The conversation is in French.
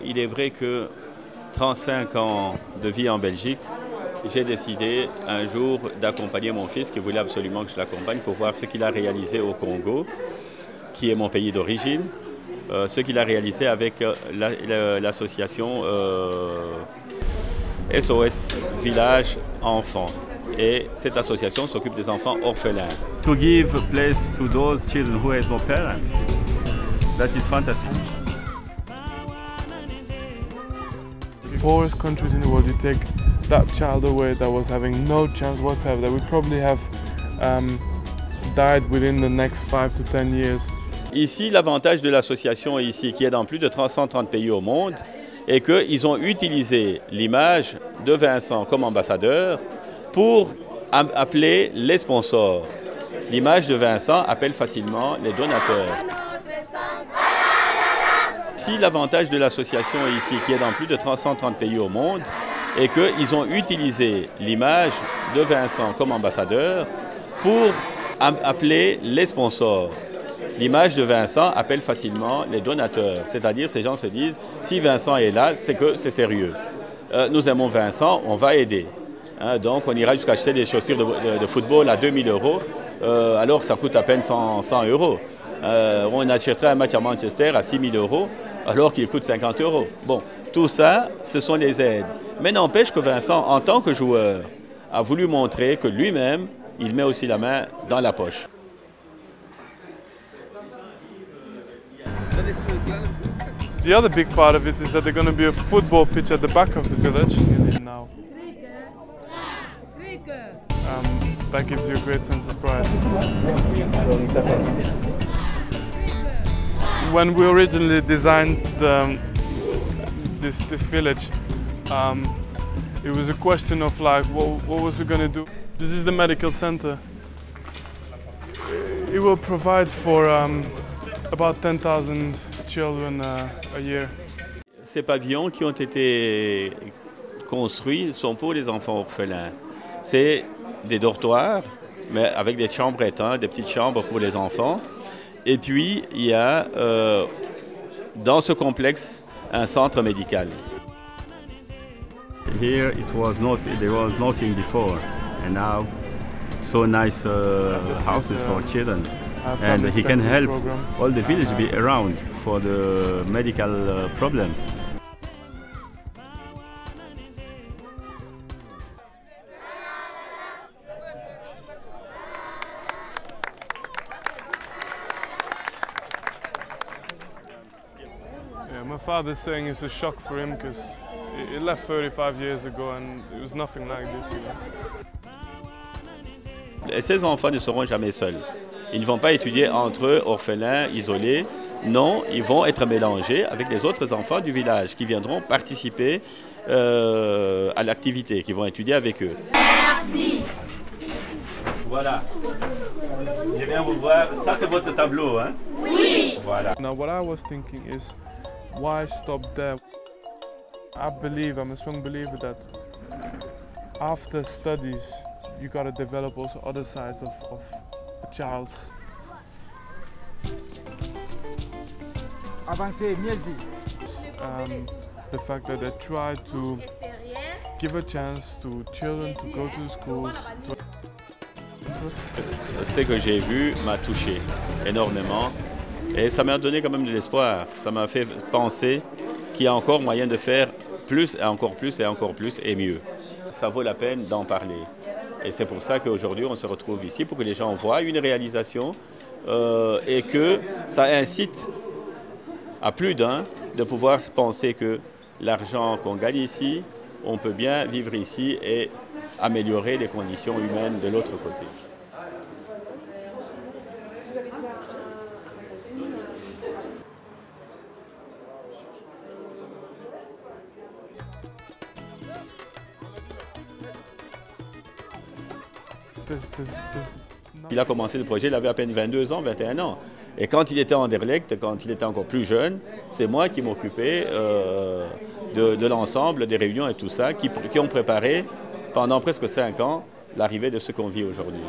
Il est vrai que 35 ans de vie en Belgique, j'ai décidé un jour d'accompagner mon fils qui voulait absolument que je l'accompagne pour voir ce qu'il a réalisé au Congo, qui est mon pays d'origine, ce qu'il a réalisé avec l'association SOS Village Enfants. Et cette association s'occupe des enfants orphelins. To give a place to those children who have no parents, that is fantastic. Poorest countries in the world, you take that child away that was having no chance whatsoever, that would probably have died within the next 5 to 10 years. Ici, l'avantage de l'association ici, qui est dans plus de 330 pays au monde, est qu'ils ont utilisé l'image de Vincent comme ambassadeur pour appeler les sponsors. L'image de Vincent appelle facilement les donateurs. Ici, l'avantage de l'association ici, qui est dans plus de 330 pays au monde, est qu'ils ont utilisé l'image de Vincent comme ambassadeur pour appeler les sponsors. L'image de Vincent appelle facilement les donateurs, c'est-à-dire ces gens se disent si Vincent est là, c'est que c'est sérieux. Nous aimons Vincent, on va aider. Donc on ira jusqu'à acheter des chaussures de football à 2000 €, alors ça coûte à peine 100 €. On achèterait un match à Manchester à 6000 €, alors qu'il coûte 50 €. Bon, tout ça, ce sont les aides. Mais n'empêche que Vincent, en tant que joueur, a voulu montrer que lui-même, il met aussi la main dans la poche. The other big part of it is that there's going to be a football pitch at the back of the village now. That gives you a great sense of pride. When we originally designed this village, it was a question of like, what was we going to do? This is the medical center. It will provide for about 10,000 children a year. Ces pavillons qui ont été construits sont pour les enfants orphelins. C'est des dortoirs, mais avec des chambrettes, des petites chambres pour les enfants. Et puis, il y a dans ce complexe un centre médical. Here there was nothing before, and now so nice houses for children. And he can help all the village be around for the medical problems. Yeah, my father's saying it's a shock for him because he left 35 years ago and it was nothing like this, you know. Et ces enfants ne seront jamais seuls. Ils ne vont pas étudier entre eux, orphelins, isolés. Non, ils vont être mélangés avec les autres enfants du village qui viendront participer à l'activité, qui vont étudier avec eux. Merci. Voilà. Je viens vous voir. Ça, c'est votre tableau, hein? Oui. Voilà. Now, what I was thinking is, why stop there? I'm a strong believer that after studies, you got to develop also other sides of a child's. The fact that they try to give a chance to children to go to schools. Ce que j'ai vu m'a touché énormément et ça m'a donné quand même de l'espoir. Ça m'a fait penser qu'il y a encore moyen de faire plus et encore plus et encore plus et mieux. Ça vaut la peine d'en parler. Et c'est pour ça qu'aujourd'hui, on se retrouve ici pour que les gens voient une réalisation et que ça incite à plus d'un de pouvoir penser que l'argent qu'on gagne ici, on peut bien vivre ici et améliorer les conditions humaines de l'autre côté. Il a commencé le projet, il avait à peine 22 ans, 21 ans. Et quand il était en Anderlecht, quand il était encore plus jeune, c'est moi qui m'occupais de l'ensemble des réunions et tout ça, qui ont préparé pendant presque 5 ans l'arrivée de ce qu'on vit aujourd'hui.